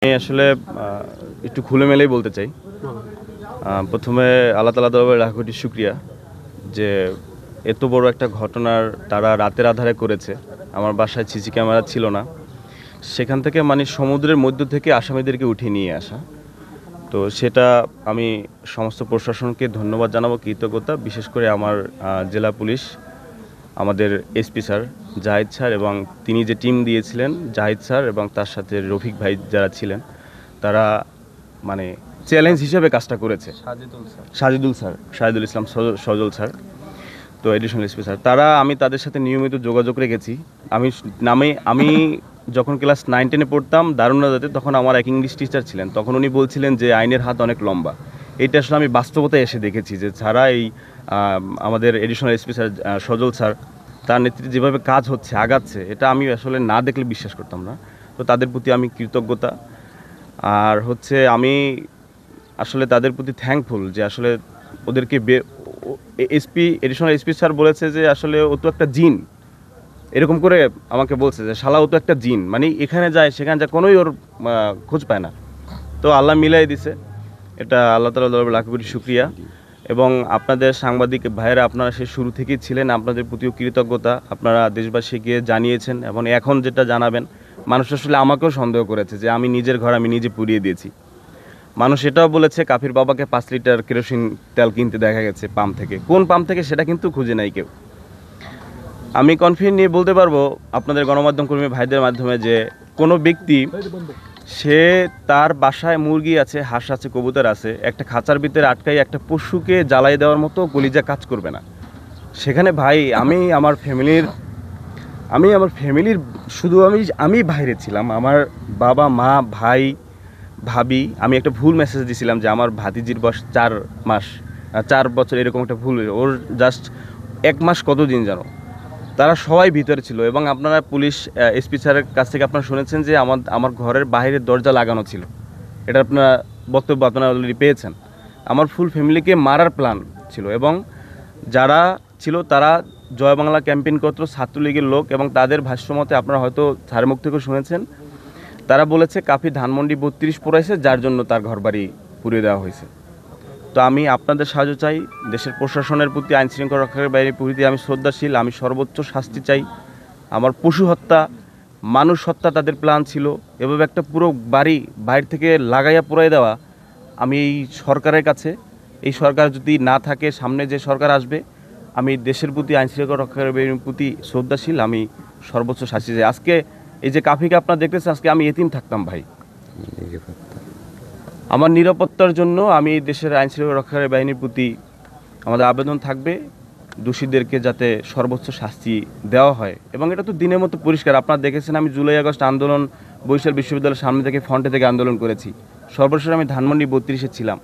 আমি আসলে একটু খুলেমেলেই বলতে চাই। প্রথমে আল্লাহ তাআলা দরবারে লাখ কোটি শুকরিয়া যে এত বড় একটা ঘটনার তারা রাতের আধারে করেছে। আমার বাসায় সিসি ক্যামেরা ছিল না। সেখান থেকে মানে সমুদ্রের মধ্য থেকে আসামিদেরকে উঠিয়ে নিয়ে আসা। তো সেটা আমি সমস্ত প্রশাসনকে ধন্যবাদ জানাবো, কৃতজ্ঞতা। বিশেষ করে আমার জেলা পুলিশ, আমাদের এসপি স্যার, জাহিদ স্যার এবং তিনি যে টিম দিয়েছিলেন, জাহিদ স্যার এবং তার সাথে রফিক ভাই যারা ছিলেন, তারা মানে চ্যালেঞ্জ হিসেবে কাজটা করেছে। শাহিদুল ইসলাম সজল স্যার, তো এডিশনাল এসপি স্যার, আমি তাদের সাথে নিয়মিত যোগাযোগ রেখেছি। আমি যখন ক্লাস 9-10-এ পড়তাম দারুণাদাতে, তখন আমার এক ইংলিশ টিচার ছিলেন। তখন উনি বলছিলেন যে আইনের হাত অনেক লম্বা। এটা আসলে আমি বাস্তবতায় এসে দেখেছি যে ছাড়া এই আমাদের এডিশনাল এসপি স্যার সজল স্যার, তার নেতৃত্বে যেভাবে কাজ হচ্ছে, আগাচ্ছে, এটা আমি আসলে না দেখলে বিশ্বাস করতাম না। তো তাদের প্রতি আমি কৃতজ্ঞতা। আর আমি আসলে তাদের প্রতি থ্যাঙ্কফুল যে আসলে ওদেরকে এডিশনাল এসপি স্যার বলেছে যে আসলে ও তো একটা জিন, এরকম করে আমাকে বলছে যে শালা ও তো একটা জিন, মানে এখানে যায় সেখানে যায়, কোনোই ওর খোঁজ পায় না। তো আল্লাহ মিলাই দিছে, এটা আল্লাহ তাআলার দরবারে লাখ কোটি শুকরিয়া। এবং আপনাদের সাংবাদিক ভাইয়েরা, আপনারা সেই শুরু থেকেই ছিলেন, আপনাদের প্রতিও কৃতজ্ঞতা। আপনারা দেশবাসীকে জানিয়েছেন এবং এখন যেটা জানাবেন, মানুষ আসলে আমাকেও সন্দেহ করেছে যে আমি নিজের ঘর আমি নিজে পুড়িয়ে দিয়েছি। মানুষ এটাও বলেছে কাফির বাবাকে 5 লিটার কেরোসিন তেল কিনতে দেখা গেছে পাম্প থেকে। কোন পাম্প থেকে সেটা কিন্তু খুঁজে নাই কেউ। আমি কনফিডেন্ট নিয়ে বলতে পারবো আপনাদের গণমাধ্যম কর্মী ভাইদের মাধ্যমে যে কোনো ব্যক্তি, সে তার বাসায় মুরগি আছে, হাঁস আছে, কবুতর আছে, একটা খাঁচার ভিতরে আটকাই একটা পশুকে জ্বালাই দেওয়ার মতো কলিজা কাজ করবে না। সেখানে ভাই আমি আমার ফ্যামিলির শুধু আমি বাইরে ছিলাম। আমার বাবা মা ভাই ভাবি, আমি একটা ভুল মেসেজ দিয়েছিলাম যে আমার ভাতিজির বয়স 4 বছর, এরকম একটা ভুল। ওর জাস্ট 1 মাস কতদিন জানো, তারা সবাই ভিতরে ছিল। এবং আপনারা পুলিশ এসপি স্যারের কাছ থেকে আপনারা শুনেছেন যে আমার ঘরের বাইরের দরজা লাগানো ছিল। এটা আপনারা বক্তব্য আপনারা অলরেডি পেয়েছেন। আমার ফুল ফ্যামিলিকে মারার প্ল্যান ছিল এবং যারা ছিল তারা জয় বাংলা ক্যাম্পেইন করত, ছাত্রলীগের লোক। এবং তাদের ভাষ্যমতে আপনারা হয়তো স্যারের মুখ থেকে শুনেছেন, তারা বলেছে কাফি ধানমন্ডি 32 পোড়াইছে, যার জন্য তার ঘরবাড়ি পুড়িয়ে দেওয়া হয়েছে। তো আমি আপনাদের সাহায্য চাই, দেশের প্রশাসনের প্রতি, আইন শৃঙ্খলা রক্ষাকারী বাহিনীর প্রতি আমি শ্রদ্ধাশীল। আমি সর্বোচ্চ শাস্তি চাই। আমার পশু হত্যা, মানুষ হত্যা তাদের প্ল্যান ছিল। এভাবে একটা পুরো বাড়ি বাইরে থেকে লাগাইয়া পুরাই দেওয়া, আমি এই সরকারের কাছে, এই সরকার যদি না থাকে, সামনে যে সরকার আসবে, আমি দেশের প্রতি, আইন শৃঙ্খলা রক্ষাকারী বাহিনীর প্রতি শ্রদ্ধাশীল। আমি সর্বোচ্চ শাস্তি চাই। আজকে এই যে কাফিকে আপনারা দেখতেছেন, আজকে আমি এতিম থাকতাম ভাই। আমার নিরাপত্তার জন্য আমি দেশের আইন শৃঙ্খলা রক্ষাকারী বাহিনীর প্রতি আমাদের আবেদন থাকবে, দোষীদেরকে যাতে সর্বোচ্চ শাস্তি দেওয়া হয়। এবং এটা তো দিনের মতো পরিষ্কার, আপনারা দেখেছেন আমি জুলাই আগস্ট আন্দোলন বরিশাল বিশ্ববিদ্যালয়ের সামনে থেকে, ফ্রন্টে থেকে আন্দোলন করেছি। সর্বশেষ আমি ধানমন্ডি 32-এ ছিলাম।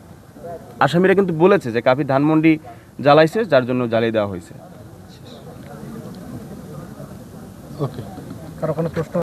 আসামিরা কিন্তু বলেছে যে কাফি ধানমন্ডি জ্বালাইছে, যার জন্য জ্বালিয়ে দেওয়া হয়েছে। ওকে, কারো কোনো প্রশ্ন?